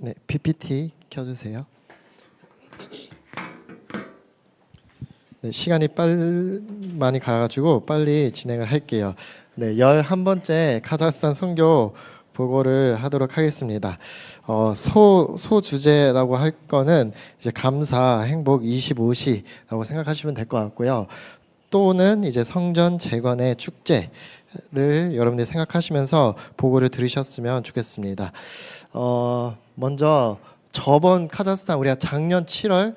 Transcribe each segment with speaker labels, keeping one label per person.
Speaker 1: 네, PPT 켜주세요. 네, 시간이 많이 가가지고 빨리 진행을 할게요. 네, 11번째 카자흐스탄 선교 보고를 하도록 하겠습니다. 소 주제라고 할 거는 이제 감사, 행복 25시라고 생각하시면 될 것 같고요. 또는 이제 성전 재건의 축제를 여러분들이 생각하시면서 보고를 들으셨으면 좋겠습니다. 먼저 저번 카자흐스탄 우리가 작년 7월에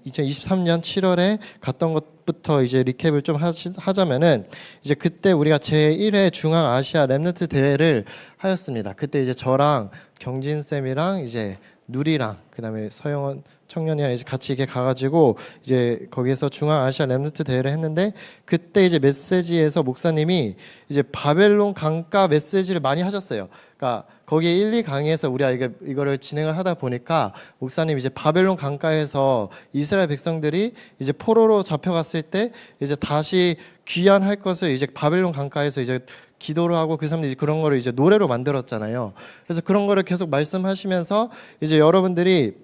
Speaker 1: 2023년 7월에 갔던 것부터 이제 리캡을 좀 하자면은 이제 그때 우리가 제1회 중앙아시아 렘넌트 대회를 하였습니다. 그때 이제 저랑 경진 쌤이랑 이제 누리랑 그다음에 서영원 청년이랑 이제 같이 이렇게 가가지고 이제 거기에서 중앙아시아 렘넌트 대회를 했는데 그때 이제 메시지에서 목사님이 이제 바벨론 강가 메시지를 많이 하셨어요. 그러니까 거기 1, 2강의에서 우리가 이거를 진행을 하다 보니까 목사님 이제 바벨론 강가에서 이스라엘 백성들이 이제 포로로 잡혀갔을 때 이제 다시 귀환할 것을 이제 바벨론 강가에서 이제 기도를 하고 그 사람들이 그런 거를 이제 노래로 만들었잖아요. 그래서 그런 거를 계속 말씀하시면서 이제 여러분들이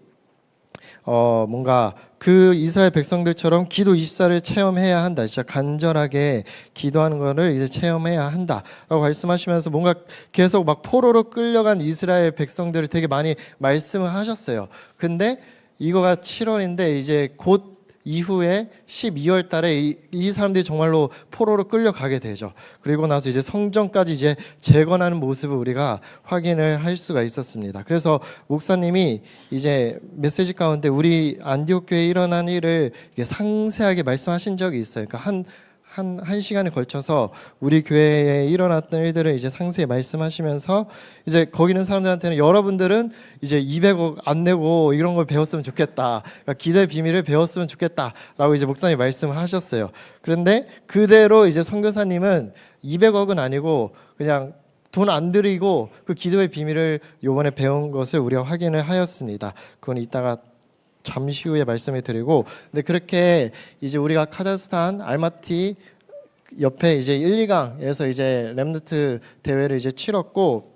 Speaker 1: 뭔가 그 이스라엘 백성들처럼 기도 24를 체험해야 한다. 진짜 간절하게 기도하는 거를 이제 체험해야 한다라고 말씀하시면서 뭔가 계속 막 포로로 끌려간 이스라엘 백성들을 되게 많이 말씀을 하셨어요. 근데 이거가 7월인데 이제 곧 이후에 12월 달에 이 사람들이 정말로 포로로 끌려가게 되죠. 그리고 나서 이제 성전까지 이제 재건하는 모습을 우리가 확인을 할 수가 있었습니다. 그래서 목사님이 이제 메시지 가운데 우리 안디옥 교회에 일어난 일을 상세하게 말씀하신 적이 있어요. 그러니까 한 시간에 걸쳐서 우리 교회에 일어났던 일들을 이제 상세히 말씀하시면서 이제 거기 있는 사람들한테는 여러분들은 이제 200억 안 내고 이런 걸 배웠으면 좋겠다. 그러니까 기도의 비밀을 배웠으면 좋겠다라고 이제 목사님이 말씀을 하셨어요. 그런데 그대로 이제 선교사님은 200억은 아니고 그냥 돈 안 들이고 그 기도의 비밀을 요번에 배운 것을 우리가 확인을 하였습니다. 그건 이따가 잠시 후에 말씀을 드리고, 근데 그렇게 이제 우리가 카자흐스탄 알마티 옆에 이제 1, 2강에서 이제 렘넌트 대회를 이제 치렀고,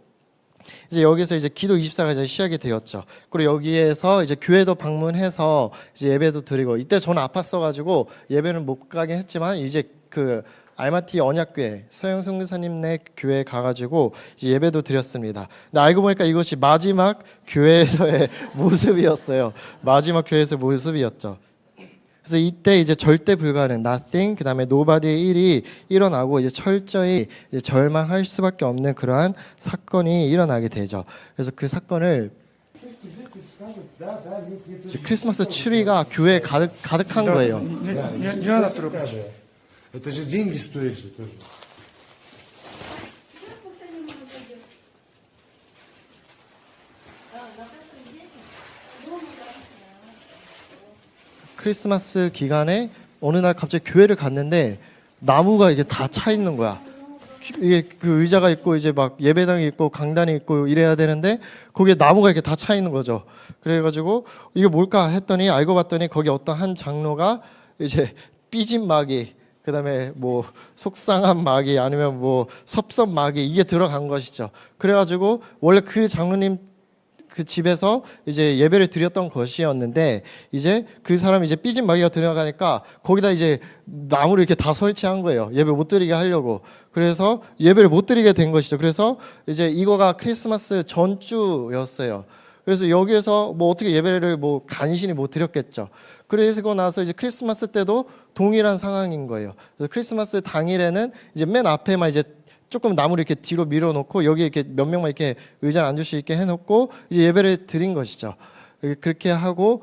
Speaker 1: 이제 여기서 이제 기도 24가 이제 시작이 되었죠. 그리고 여기에서 이제 교회도 방문해서 이제 예배도 드리고, 이때 저는 아팠어가지고 예배는 못 가긴 했지만 이제 그 알마티 언약교회 서영 선교사님네 교회에 가가지고 이제 예배도 드렸습니다. 근데 알고 보니까 이것이 마지막 교회에서의 모습이었어요. 마지막 교회에서의 모습이었죠. 그래서 이때 이제 절대 불가능, nothing, 그 다음에 nobody의 일이 일어나고 이제 철저히 이제 절망할 수밖에 없는 그러한 사건이 일어나게 되죠. 그래서 그 사건을 이제 크리스마스 트리가 교회에 가득한 거예요.
Speaker 2: Это же деньги стоит же тоже.
Speaker 1: 크리스마스 기간에 어느 날 갑자기 교회를 갔는데 나무가 이게 다 차 있는 거야. 이게 그 의자가 있고 이제 막 예배당이 있고 강단이 있고 이래야 되는데 거기에 나무가 이렇게 다 차 있는 거죠. 그래가지고 이게 뭘까 했더니 알고 봤더니 거기 어떤 한 장로가 이제 삐진 마귀, 그다음에 뭐 속상한 마귀 아니면 뭐 섭섭 마귀 이게 들어간 것이죠. 그래가지고 원래 그 장로님 그 집에서 이제 예배를 드렸던 것이었는데 이제 그 사람이 이제 삐진 마귀가 들어가니까 거기다 이제 나무를 이렇게 다 설치한 거예요. 예배 못 드리게 하려고. 그래서 예배를 못 드리게 된 것이죠. 그래서 이제 이거가 크리스마스 전주였어요. 그래서 여기에서 뭐 어떻게 예배를 뭐 간신히 못 드렸겠죠. 그러고 나서 이제 크리스마스 때도 동일한 상황인 거예요. 그래서 크리스마스 당일에는 이제 맨 앞에만 이제 조금 나무를 이렇게 뒤로 밀어놓고 여기 이렇게 몇 명만 이렇게 의자를 앉을 수 있게 해놓고 이제 예배를 드린 것이죠. 그렇게 하고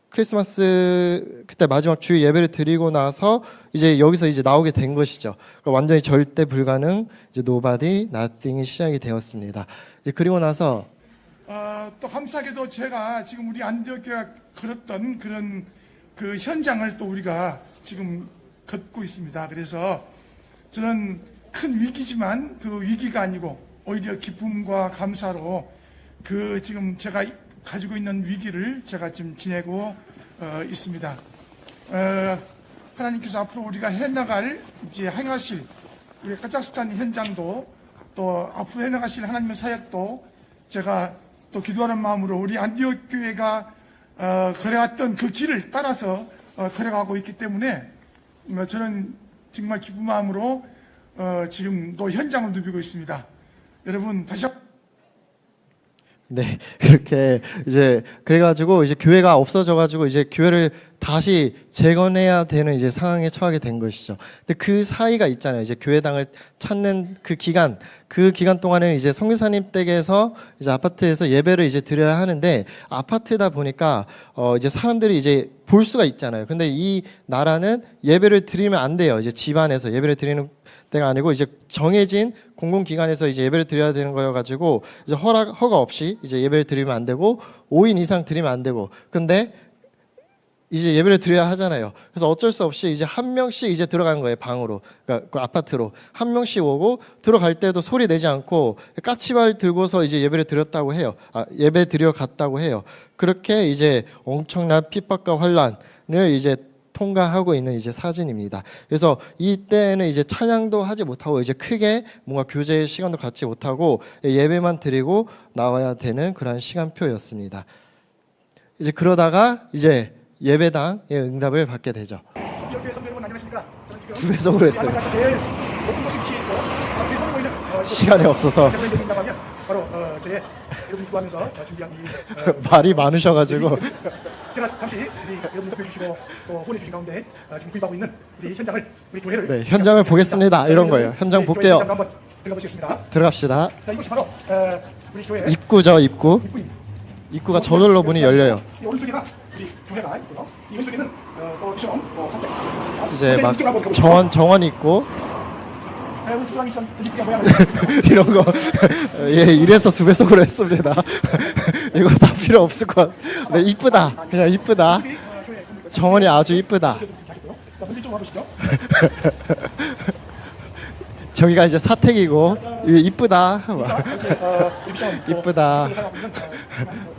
Speaker 1: 크리스마스 그때 마지막 주 예배를 드리고 나서 이제 여기서 이제 나오게 된 것이죠. 그러니까 완전히 절대 불가능, 이제 nobody, nothing이 시작이 되었습니다. 그리고 나서
Speaker 3: 또 감사하게도 제가 지금 우리 안디옥교회가 걸었던 그런 그 현장을 또 우리가 지금 걷고 있습니다. 그래서 저는 큰 위기지만 그 위기가 아니고 오히려 기쁨과 감사로 그 지금 제가 가지고 있는 위기를 제가 지금 지내고 있습니다. 하나님께서 앞으로 우리가 해나갈 이제 행하실 우리 카자흐스탄 현장도 또 앞으로 해나가실 하나님의 사역도 제가 또 기도하는 마음으로 우리 안디옥 교회가 걸어왔던 그 길을 따라서 걸어가고 있기 때문에 저는 정말 기쁜 마음으로 지금도 현장을 누비고 있습니다. 여러분 다시
Speaker 1: 네, 그렇게 이제 그래가지고 이제 교회가 없어져가지고 이제 교회를 다시 재건해야 되는 이제 상황에 처하게 된 것이죠. 근데 그 사이가 있잖아요. 이제 교회당을 찾는 그 기간 동안에는 이제 선교사님 댁에서 이제 아파트에서 예배를 이제 드려야 하는데 아파트다 보니까 이제 사람들이 이제 볼 수가 있잖아요. 근데 이 나라는 예배를 드리면 안 돼요. 이제 집안에서 예배를 드리는 때가 아니고 이제 정해진 공공기관에서 이제 예배를 드려야 되는 거여가지고 이제 허가 없이 이제 예배를 드리면 안 되고 5인 이상 드리면 안 되고 근데 이제 예배를 드려야 하잖아요. 그래서 어쩔 수 없이 이제 한 명씩 이제 들어가는 거예요. 방으로, 그러니까 그 아파트로 한 명씩 오고 들어갈 때도 소리 내지 않고 까치발 들고서 이제 예배를 드렸다고 해요. 예배 드려 갔다고 해요. 그렇게 이제 엄청난 핍박과 환란을 이제 통과하고 있는 이제 사진입니다. 그래서 이때는 이제 찬양도 하지 못하고 이제 크게 뭔가 교제의 시간도 갖지 못하고 예배만 드리고 나와야 되는 그런 시간표였습니다. 이제 그러다가 이제 예배당의 응답을 받게 되죠.
Speaker 3: 안디옥 성도 여러분 안녕하십니까? 저는 지금
Speaker 1: 두 배속으로 했어요.
Speaker 3: 제일 높은 곳이 위치해 있고 뒤에 서고 있는
Speaker 1: 시간이 없어서
Speaker 3: 바로 제 여러분이 기도하면서 준비한
Speaker 1: 말이 많으셔가지고
Speaker 3: 제가 잠시 우리 여러분 협조해 주시고 또 후원해 주신 가운데 지금 구입하고 있는 우리 현장을 우리 교회를
Speaker 1: 네, 현장을 보겠습니다. 이런 거예요. 현장 볼게요.
Speaker 3: 현장 한번 들어가 보시겠습니다.
Speaker 1: 들어갑시다.
Speaker 3: 자, 이것이 바로 우리 교회
Speaker 1: 입구죠, 입구.
Speaker 3: 입구입니다.
Speaker 1: 입구가 저절로 문이 열려요.
Speaker 3: 이 오른쪽에가 우리 교회가 있고요. 이 왼쪽에는 또 미션 선택.
Speaker 1: 이제 막 정원 있고 이런 거. 예, 이래서 두 배속으로 했습니다. 이거 다 필요 없을 것 같아. 네, 이쁘다. 그냥 이쁘다. 정원이 아주 이쁘다. 저기가 이제 사택이고 이쁘다. 이쁘다.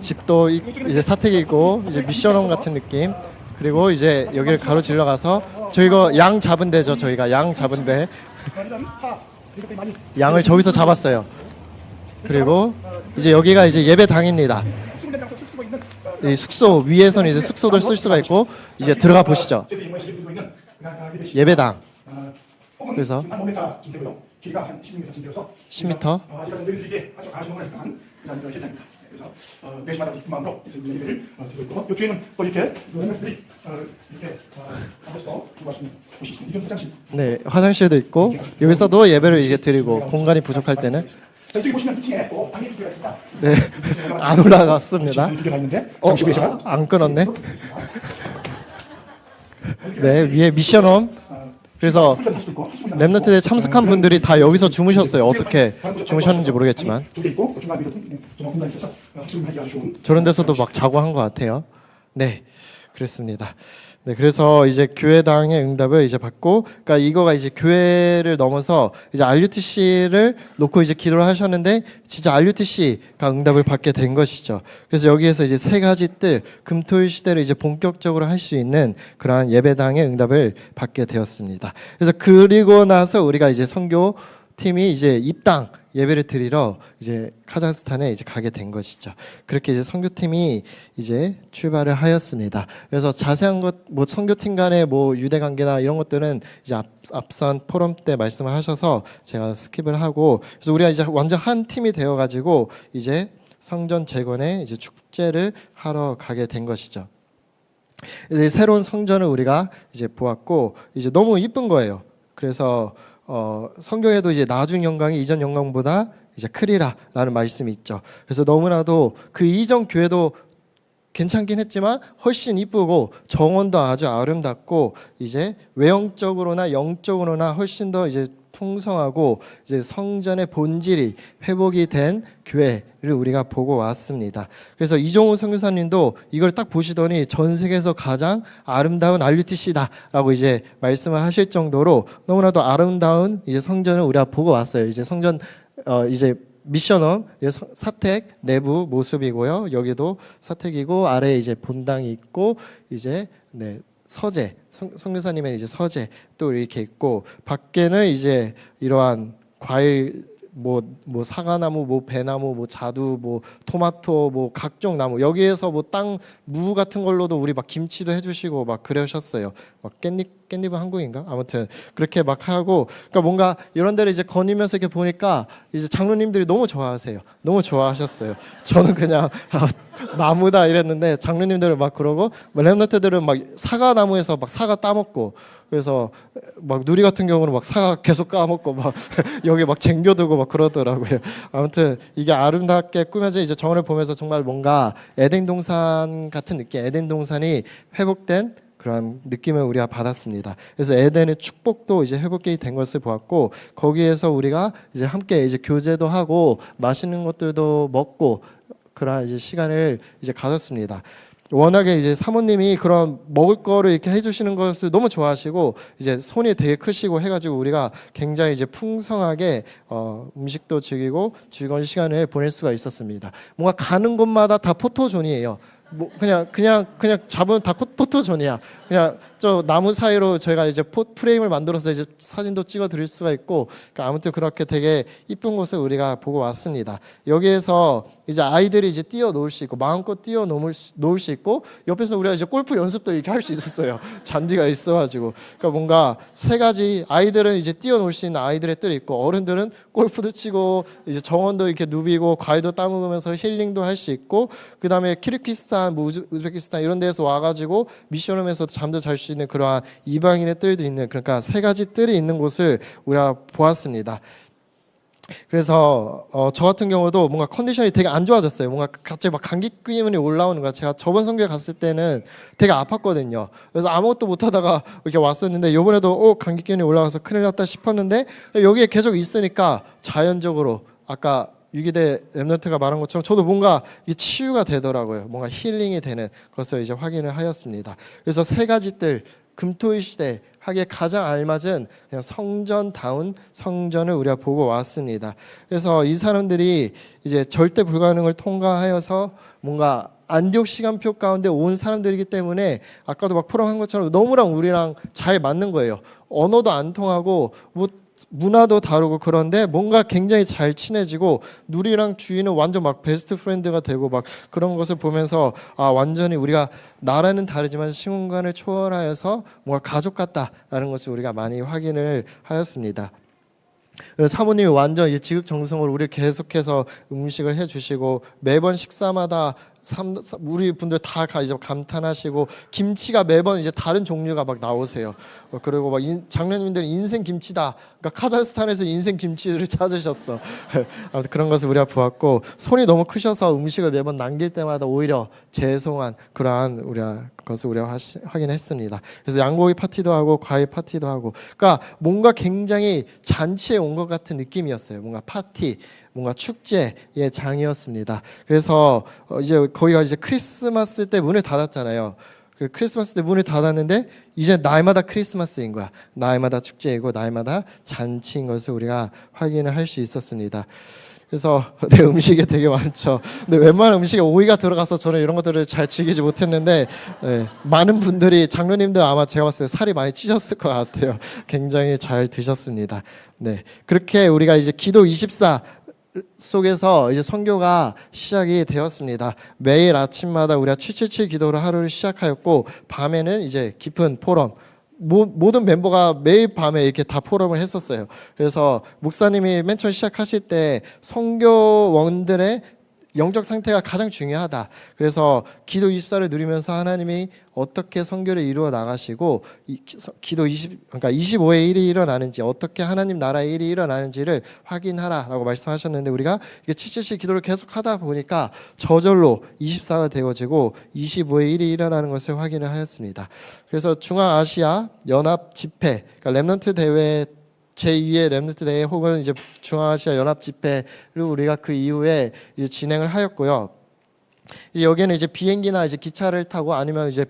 Speaker 1: 집도 이제 사택이고 이제 미션홈 같은 느낌. 그리고 이제 여기를 가로질러 가서 저희가 양 잡은 데죠. 저희가 양 잡은 데 양을 저기서 잡았어요. 그리고 이제 여기가 이제 예배당입니다. 이 숙소 위에서는 이제 숙소를 쓸 수가 있고 이제 들어가 보시죠. 예배당. 그래서 10m.
Speaker 3: 그래서 매주마다 기쁜 마음으로 예배를 드리고 있고 이 교회는 또 이렇게 멤버들이 이렇게 앉아서 기도하시는 곳이 있습니다. 이건 화장실.
Speaker 1: 네, 화장실도 있고 여기서도 예배를 이제 드리고 공간이 부족할 때는
Speaker 3: 자, 이쪽에 보시면 2층에 또 당일 교회가 있습니다.
Speaker 1: 네, 안 올라갔습니다.
Speaker 3: 두 개가 있는데 잠시 후에 제가
Speaker 1: 안 끊었네. 네, 위에 미션홈. 그래서 랩런트에 참석한 분들이 다 여기서 주무셨어요. 어떻게 주무셨는지 모르겠지만 저런 데서도 막 자고 한 것 같아요. 네, 그렇습니다. 네, 그래서 이제 교회당의 응답을 이제 받고, 그러니까 이거가 이제 교회를 넘어서 이제 RUTC를 놓고 이제 기도를 하셨는데, 진짜 RUTC가 응답을 받게 된 것이죠. 그래서 여기에서 이제 세 가지 뜰, 금토일 시대를 이제 본격적으로 할 수 있는 그러한 예배당의 응답을 받게 되었습니다. 그래서 그리고 나서 우리가 이제 선교 팀이 이제 입당 예배를 드리러 이제 카자흐스탄에 이제 가게 된 것이죠. 그렇게 이제 선교팀이 이제 출발을 하였습니다. 그래서 자세한 것, 뭐 선교팀 간의 뭐 유대 관계나 이런 것들은 이제 앞선 포럼 때 말씀을 하셔서 제가 스킵을 하고, 그래서 우리가 이제 완전 한 팀이 되어가지고 이제 성전 재건의 이제 축제를 하러 가게 된 것이죠. 이제 새로운 성전을 우리가 이제 보았고 이제 너무 이쁜 거예요. 그래서 성경에도 이제 나중 영광이 이전 영광보다 이제 크리라라는 말씀이 있죠. 그래서 너무나도 그 이전 교회도 괜찮긴 했지만 훨씬 이쁘고 정원도 아주 아름답고 이제 외형적으로나 영적으로나 훨씬 더 이제 풍성하고 이제 성전의 본질이 회복이 된 교회를 우리가 보고 왔습니다. 그래서 이종우 선교사님도 이걸 딱 보시더니 전 세계에서 가장 아름다운 RUTC다라고 이제 말씀을 하실 정도로 너무나도 아름다운 이제 성전을 우리가 보고 왔어요. 이제 성전 이제 미션홈 사택 내부 모습이고요. 여기도 사택이고 아래에 이제 본당이 있고 이제 네. 서재, 선교사님의 이제 서재 또 이렇게 있고 밖에는 이제 이러한 과일 뭐 사과나무, 뭐 배나무, 뭐 자두, 뭐 토마토, 뭐 각종 나무 여기에서 뭐 땅 무 같은 걸로도 우리 막 김치도 해주시고 막 그러셨어요. 막 깻잎은 한국인가? 아무튼 그렇게 막 하고 그러니까 뭔가 이런 데를 이제 거니면서 이렇게 보니까 이제 장로님들이 너무 좋아하세요. 너무 좋아하셨어요. 저는 그냥 나무다 이랬는데 장로님들은 막 그러고 렘넌트들은 막 사과 나무에서 막 사과 따먹고 그래서 막 누리 같은 경우는 막 사과 계속 까먹고 막 여기 막 쟁겨두고 막 그러더라고요. 아무튼 이게 아름답게 꾸며진 이제 정원을 보면서 정말 뭔가 에덴 동산 같은 느낌, 에덴 동산이 회복된 그런 느낌을 우리가 받았습니다. 그래서 에덴의 축복도 이제 회복이 된 것을 보았고 거기에서 우리가 이제 함께 이제 교제도 하고 맛있는 것들도 먹고 그런 이제 시간을 이제 가졌습니다. 워낙에 이제 사모님이 그런 먹을 거를 이렇게 해주시는 것을 너무 좋아하시고 이제 손이 되게 크시고 해가지고 우리가 굉장히 이제 풍성하게 음식도 즐기고 즐거운 시간을 보낼 수가 있었습니다. 뭔가 가는 곳마다 다 포토존이에요. 뭐 그냥 잡은 다 포토존이야. 그냥 저 나무 사이로 저희가 이제 프레임을 만들어서 이제 사진도 찍어 드릴 수가 있고 그러니까 아무튼 그렇게 되게 이쁜 곳을 우리가 보고 왔습니다. 여기에서 이제 아이들이 이제 뛰어놀 수 있고 마음껏 뛰어놀 수 있고 옆에서 우리가 이제 골프 연습도 이렇게 할 수 있었어요. 잔디가 있어가지고 그러니까 뭔가 세 가지 아이들은 이제 뛰어놀 수 있는 아이들의 뜰이 있고 어른들은 골프도 치고 이제 정원도 이렇게 누비고 과일도 따먹으면서 힐링도 할 수 있고 그 다음에 키르기스탄, 뭐 우즈베키스탄 이런 데에서 와가지고 미션홈에서 잠도 잘 수 있는 그러한 이방인의 뜰도 있는 그러니까 세 가지 뜰이 있는 곳을 우리가 보았습니다. 그래서 저 같은 경우도 뭔가 컨디션이 되게 안 좋아졌어요. 뭔가 갑자기 막 감기 기운이 올라오는 거야. 제가 저번 성교회 갔을 때는 되게 아팠거든요. 그래서 아무것도 못하다가 이렇게 왔었는데 이번에도 감기 기운이 올라가서 큰일 났다 싶었는데 여기에 계속 있으니까 자연적으로 아까 유기대 렘넌트가 말한 것처럼 저도 뭔가 이 치유가 되더라고요. 뭔가 힐링이 되는 것을 이제 확인을 하였습니다. 그래서 세 가지 뜰 금토일 시대 하기에 가장 알맞은 그냥 성전다운 성전을 우리가 보고 왔습니다. 그래서 이 사람들이 이제 절대 불가능을 통과하여서 뭔가 안디옥 시간표 가운데 온 사람들이기 때문에 아까도 막 포럼한 것처럼 너무나 우리랑 잘 맞는 거예요. 언어도 안 통하고 뭐 문화도 다르고 그런데 뭔가 굉장히 잘 친해지고 누리랑 주인은 완전 막 베스트 프렌드가 되고 막 그런 것을 보면서 완전히 우리가 나라는 다르지만 시공간을 초월하여서 뭔가 가족 같다라는 것을 우리가 많이 확인을 하였습니다. 사모님이 완전 지극정성으로 우리 계속해서 음식을 해주시고 매번 식사마다 우리 분들 다 이제 감탄하시고 김치가 매번 이제 다른 종류가 막 나오세요. 그리고 막 장로님들은 인생 김치다. 그러니까 카자흐스탄에서 인생 김치를 찾으셨어. 아무튼 그런 것을 우리가 보았고 손이 너무 크셔서 음식을 매번 남길 때마다 오히려 죄송한 그러한 것을 우리가 확인했습니다. 그래서 양고기 파티도 하고 과일 파티도 하고, 그러니까 뭔가 굉장히 잔치에 온 것 같은 느낌이었어요. 뭔가 파티. 뭔가 축제의 장이었습니다. 그래서 이제 거기가 이제 크리스마스 때 문을 닫았잖아요. 그 크리스마스 때 문을 닫았는데 이제 날마다 크리스마스인 거야. 날마다 축제이고 날마다 잔치인 것을 우리가 확인을 할 수 있었습니다. 그래서 내 음식이 되게 많죠. 근데 웬만한 음식에 오이가 들어가서 저는 이런 것들을 잘 즐기지 못했는데 많은 분들이 장로님들 아마 제가 봤을 때 살이 많이 찌셨을 것 같아요. 굉장히 잘 드셨습니다. 네, 그렇게 우리가 이제 기도 24 속에서 이제 선교가 시작이 되었습니다. 매일 아침마다 우리가 777 기도를 하루를 시작하였고 밤에는 이제 깊은 포럼 모든 멤버가 매일 밤에 이렇게 다 포럼을 했었어요. 그래서 목사님이 맨 처음 시작하실 때 선교원들의 영적 상태가 가장 중요하다. 그래서 기도 24를 누리면서 하나님이 어떻게 선교를 이루어 나가시고 기도 25의 일이 일어나는지 어떻게 하나님 나라의 일이 일어나는지를 확인하라라고 말씀하셨는데 우리가 777 기도를 계속 하다 보니까 저절로 24가 되어지고 25의 일이 일어나는 것을 확인을 하였습니다. 그래서 중앙아시아 연합 집회, 그러니까 렘넌트 대회 제2의 렘넌트 대회 혹은 이제 중앙아시아 연합 집회를 우리가 그 이후에 이제 진행을 하였고요. 여기는 이제 비행기나 이제 기차를 타고 아니면 이제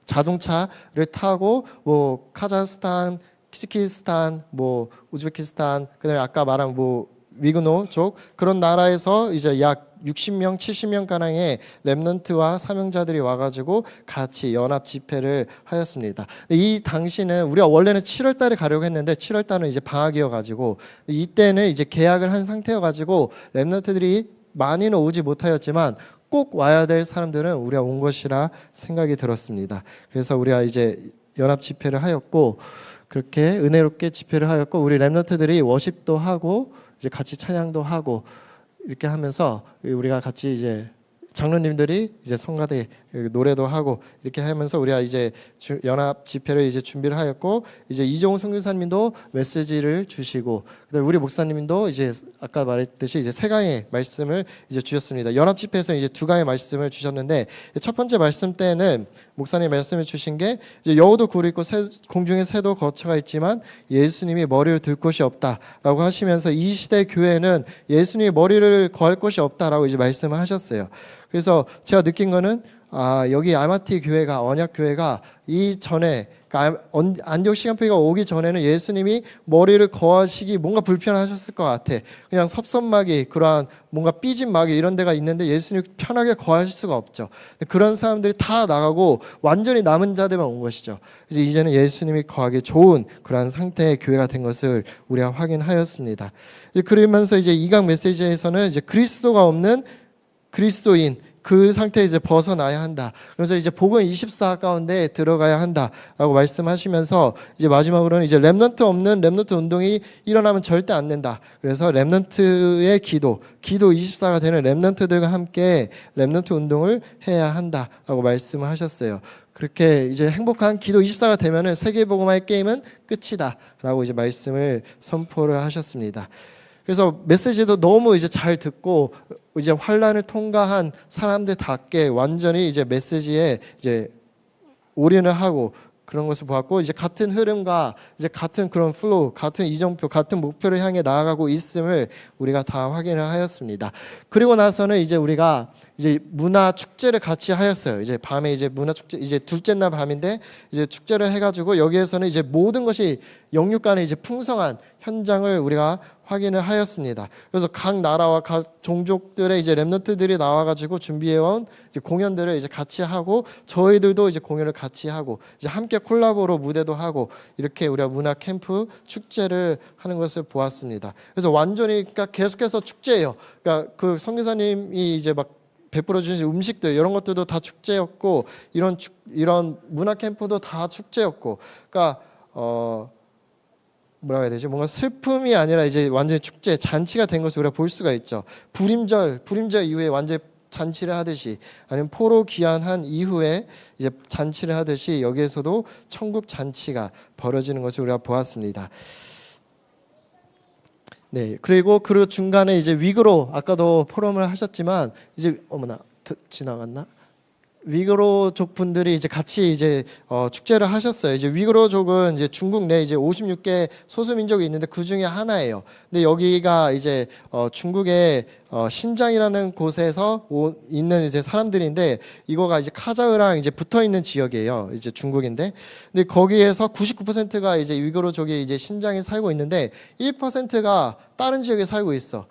Speaker 1: 자동차를 타고 뭐 카자흐스탄, 키르기스탄, 뭐 우즈베키스탄, 그다음에 아까 말한 뭐 위그노 쪽 그런 나라에서 이제 약 60명, 70명 가량의 렘넌트와 사명자들이 와가지고 같이 연합 집회를 하였습니다. 이 당시는 우리가 원래는 7월 달에 가려고 했는데 7월 달은 이제 방학이어가지고 이때는 이제 계약을 한 상태여가지고 렘넌트들이 많이는 오지 못하였지만 꼭 와야 될 사람들은 우리가 온 것이라 생각이 들었습니다. 그래서 우리가 이제 연합 집회를 하였고 그렇게 은혜롭게 집회를 하였고 우리 렘넌트들이 워십도 하고 이제 같이 찬양도 하고 이렇게 하면서 우리가 같이 이제 장로님들이 이제 성가대 노래도 하고 이렇게 하면서 우리가 이제 연합 집회를 이제 준비를 하였고 이제 이종훈 선교사님도 메시지를 주시고 그다음에 우리 목사님도 이제 아까 말했듯이 이제 세 강의 말씀을 이제 주셨습니다. 연합 집회에서 이제 두 강의 말씀을 주셨는데 첫 번째 말씀 때는 목사님 말씀을 주신 게 이제 여우도 굴이 있고 공중에 새도 거처가 있지만 예수님이 머리를 들 곳이 없다라고 하시면서 이 시대 교회는 예수님이 머리를 거할 곳이 없다라고 이제 말씀을 하셨어요. 그래서 제가 느낀 거는 여기 알마티 교회가 언약 교회가 이전에 그러니까 안디옥 시간표가 오기 전에는 예수님이 머리를 거하시기 뭔가 불편하셨을 것 같아. 그냥 섭섭막이 그러한 뭔가 삐진 막이 이런 데가 있는데 예수님이 편하게 거하실 수가 없죠. 그런 사람들이 다 나가고 완전히 남은 자들만 온 것이죠. 이제 이제는 예수님이 거하기 좋은 그러한 상태의 교회가 된 것을 우리가 확인하였습니다. 그러면서 이제 이강 메시지에서는 이제 그리스도가 없는 그리스도인 그 상태에 이제 벗어나야 한다. 그래서 이제 복음 24 가운데 들어가야 한다라고 말씀하시면서 이제 마지막으로는 이제 렘넌트 없는 렘넌트 운동이 일어나면 절대 안 된다. 그래서 렘넌트의 기도 24가 되는 렘넌트들과 함께 렘넌트 운동을 해야 한다라고 말씀하셨어요. 그렇게 이제 행복한 기도 24가 되면은 세계 복음화의 게임은 끝이다라고 이제 말씀을 선포를 하셨습니다. 그래서 메시지도 너무 이제 잘 듣고 이제 환란을 통과한 사람들답게 완전히 이제 메시지에 이제 올인을 하고 그런 것을 보았고 이제 같은 흐름과 이제 같은 그런 플로우, 같은 이정표, 같은 목표를 향해 나아가고 있음을 우리가 다 확인을 하였습니다. 그리고 나서는 이제 우리가 이제 문화 축제를 같이 하였어요. 이제 밤에 이제 문화 축제 이제 둘째 날 밤인데 이제 축제를 해가지고 여기에서는 이제 모든 것이 영육간의 이제 풍성한 현장을 우리가 확인을 하였습니다. 그래서 각 나라와 각 종족들의 이제 렘넌트들이 나와가지고 준비해온 이제 공연들을 이제 같이 하고 저희들도 이제 공연을 같이 하고 이제 함께 콜라보로 무대도 하고 이렇게 우리가 문화 캠프 축제를 하는 것을 보았습니다. 그래서 완전히 그러니까 계속해서 축제예요. 그러니까 그 성교사님이 이제 막 베풀어 주신 음식들 이런 것들도 다 축제였고 이런 문화 캠프도 다 축제였고 그러니까 뭐라고 해야 되지? 뭔가 슬픔이 아니라 이제 완전히 축제, 잔치가 된 것을 우리가 볼 수가 있죠. 불임절 이후에 완전히 잔치를 하듯이 아니면 포로 귀환한 이후에 이제 잔치를 하듯이 여기에서도 천국 잔치가 벌어지는 것을 우리가 보았습니다. 네, 그리고 그 중간에 이제 위그로 아까도 포럼을 하셨지만 이제 지나갔나? 위그로족 분들이 이제 같이 이제 축제를 하셨어요. 이제 위그로족은 이제 중국 내 이제 56개 소수 민족이 있는데 그 중에 하나예요. 근데 여기가 이제 중국의 신장이라는 곳에서 있는 이제 사람들인데 이거가 이제 카자흐랑 이제 붙어 있는 지역이에요. 이제 중국인데 근데 거기에서 99%가 이제 위그로족이 이제 신장에 살고 있는데 1%가 다른 지역에 살고 있어.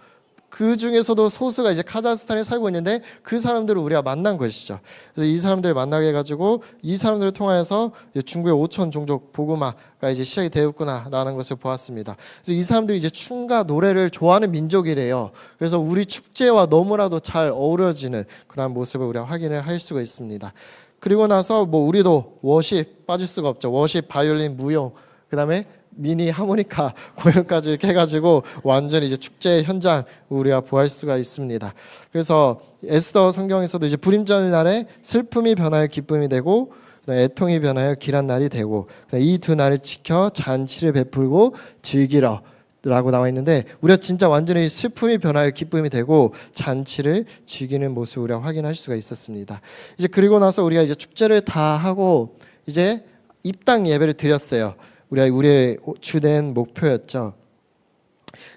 Speaker 1: 그 중에서도 소수가 이제 카자흐스탄에 살고 있는데 그 사람들을 우리가 만난 것이죠. 그래서 이 사람들을 만나게 해가지고 이 사람들을 통하여서 중국의 5천 종족 복음화가 이제 시작이 되었구나라는 것을 보았습니다. 그래서 이 사람들이 이제 춤과 노래를 좋아하는 민족이래요. 그래서 우리 축제와 너무나도 잘 어우러지는 그런 모습을 우리가 확인을 할 수가 있습니다. 그리고 나서 뭐 우리도 워십 빠질 수가 없죠. 워십, 바이올린, 무용, 그다음에 미니 하모니카 공연까지 이렇게 해가지고 완전히 이제 축제 현장 우리가 보할 수가 있습니다. 그래서 에스더 성경에서도 이제 불임절 날에 슬픔이 변하여 기쁨이 되고 애통이 변하여 길한 날이 되고 이 두 날을 지켜 잔치를 베풀고 즐기러 라고 나와 있는데 우리가 진짜 완전히 슬픔이 변하여 기쁨이 되고 잔치를 즐기는 모습을 우리가 확인할 수가 있었습니다. 이제 그리고 나서 우리가 이제 축제를 다 하고 이제 입당 예배를 드렸어요. 우리의 주된 목표였죠.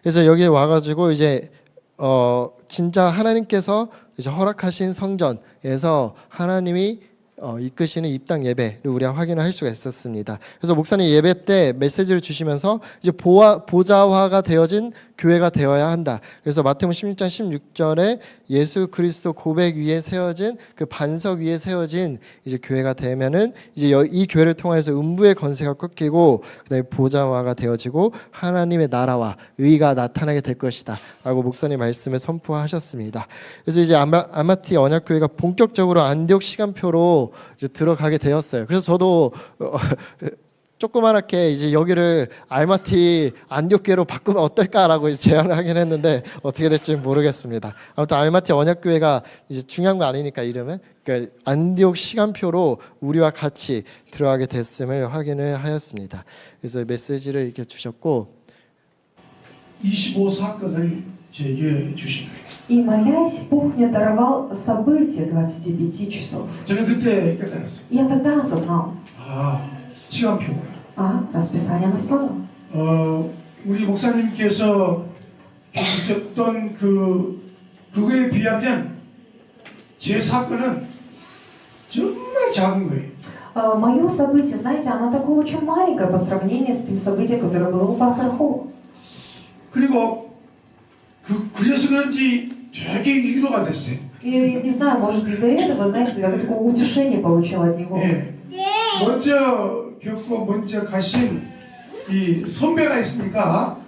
Speaker 1: 그래서 여기에 와가지고 이제 진짜 하나님께서 이제 허락하신 성전에서 하나님이 이끄시는 입당 예배를 우리가 확인을 할 수가 있었습니다. 그래서 목사님 예배 때 메시지를 주시면서 이제 보좌화가 되어진 교회가 되어야 한다. 그래서 마태복음 16장 16절에 예수 그리스도 고백 위에 세워진 그 반석 위에 세워진 이제 교회가 되면은 이제 이 교회를 통해서 음부의 건세가 꺾이고 그다음에 보좌화가 되어지고 하나님의 나라와 의가 나타나게 될 것이다라고 목사님 말씀을 선포하셨습니다. 그래서 이제 아마티 언약교회가 본격적으로 안디옥 시간표로 이제 들어가게 되었어요. 그래서 저도 조그맣게 이제 여기를 알마티 안디옥교회로 바꾸면 어떨까라고 이제 제안을 하긴 했는데 어떻게 될지 모르겠습니다. 아무튼 알마티 언약교회가 이제 중요한 거 아니니까 이름은 그러니까 안디옥 시간표로 우리와 같이 들어가게 됐음을 확인을 하였습니다. 그래서 메시지를 이렇게 주셨고
Speaker 3: 25사건을 제게 주신 거예요.
Speaker 4: И, молясь, Бог мне даровал события 25 часов.
Speaker 3: 저는 그때 깨달았어요.
Speaker 4: Я тогда осознал,
Speaker 3: 시간표구나.
Speaker 4: расписание наслало.
Speaker 3: 우리 목사님께서 있었던 그거에 비하면 제 사건은 정말 작은 거예요.
Speaker 4: Мое событие, знаете, оно такое очень маленькое по сравнению с тем событием, которое было у пастора Холла.
Speaker 3: 그리고 그래서 그런지 되게 위로가 됐어요.
Speaker 4: И не знаю, может из-за этого, знаете, я такое утешение получила от него.
Speaker 3: 예. 먼저 겪고 먼저 가신 이 선배가 있으니까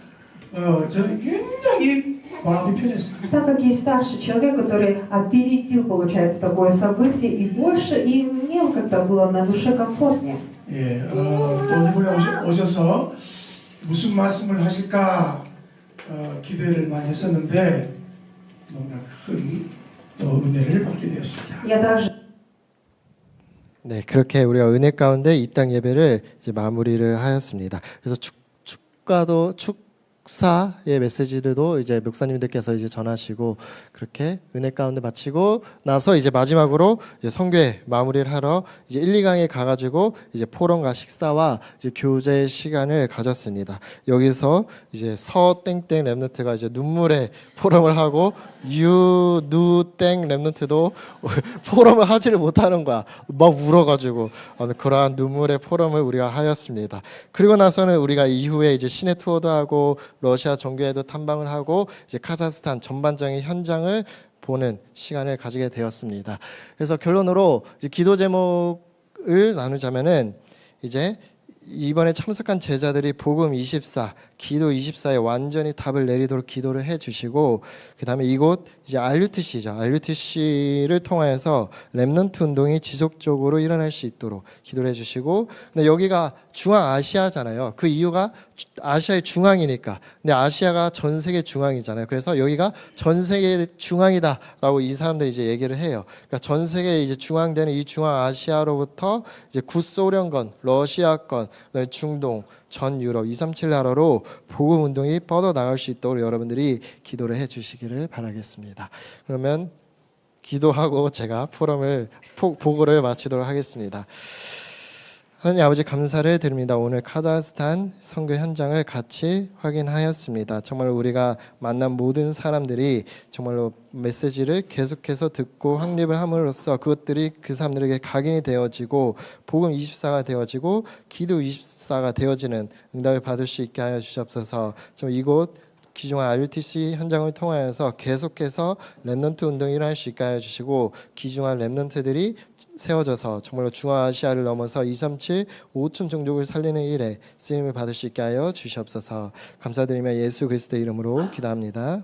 Speaker 3: 저는 굉장히 마음이 편했어요.
Speaker 4: Так как есть старший человек, который опередил, получается, такое событие, и больше, и мне как-то было на душе комфортнее.
Speaker 3: 예, 또 이번에 오셔서 무슨 말씀을 하실까 기대를 많이 했었는데 너무나 큰 은혜를 받게 되었습니다.
Speaker 4: Я даже
Speaker 1: 네, 그렇게 우리가 은혜 가운데 입당 예배를 이제 마무리를 하였습니다. 그래서 축사의 메시지들도 이제 목사님들께서 이제 전하시고 그렇게 은혜 가운데 마치고 나서 이제 마지막으로 이제 성교회 마무리를 하러 이제 1, 2강에 가가지고 이제 포럼과 식사와 이제 교제 시간을 가졌습니다. 여기서 이제 서땡땡 랩런트가 이제 눈물의 포럼을 하고 유누땡 랩런트도 포럼을 하지를 못하는 거야. 막 울어가지고 그러한 눈물의 포럼을 우리가 하였습니다. 그리고 나서는 우리가 이후에 이제 시내 투어도 하고 러시아 종교회도 탐방을 하고 이제 카자흐스탄 전반적인 현장을 보는 시간을 가지게 되었습니다. 그래서 결론으로 이제 기도 제목을 나누자면은 이제 이번에 참석한 제자들이 복음 24, 기도 24에 완전히 답을 내리도록 기도를 해주시고 그 다음에 이곳 이제 RUTC죠. RUTC를 통하여서 렘넌트 운동이 지속적으로 일어날 수 있도록 기도를 해주시고 근데 여기가 중앙아시아잖아요. 그 이유가 아시아의 중앙이니까. 근데 아시아가 전 세계 중앙이잖아요. 그래서 여기가 전 세계 중앙이다라고 이 사람들이 이제 얘기를 해요. 그러니까 전 세계 이제 중앙되는 이 중앙아시아로부터 이제 구소련권, 러시아권, 그다음에 중동, 전 유럽 237 나라로 복음 운동이 뻗어 나갈 수 있도록 여러분들이 기도를 해주시기를 바라겠습니다. 그러면 기도하고 제가 보고를 마치도록 하겠습니다. 하나님 아버지 감사를 드립니다. 오늘 카자흐스탄 선교 현장을 같이 확인하였습니다. 정말 우리가 만난 모든 사람들이 정말로 메시지를 계속해서 듣고 확립을 함으로써 그것들이 그 사람들에게 각인이 되어지고 복음 24가 되어지고 기도 24가 되어지는 응답을 받을 수 있게 하여 주시옵소서. 좀 이곳 기중한 RUTC 현장을 통하여서 계속해서 렘넌트 운동이 일어날 수 있게 하여 주시고 기중한 렘넌트들이 세워져서 정말로 중앙아시아를 넘어서 237 5천 종족을 살리는 일에 쓰임을 받을 수 있게 하여 주시옵소서. 감사드리며 예수 그리스도의 이름으로 기도합니다.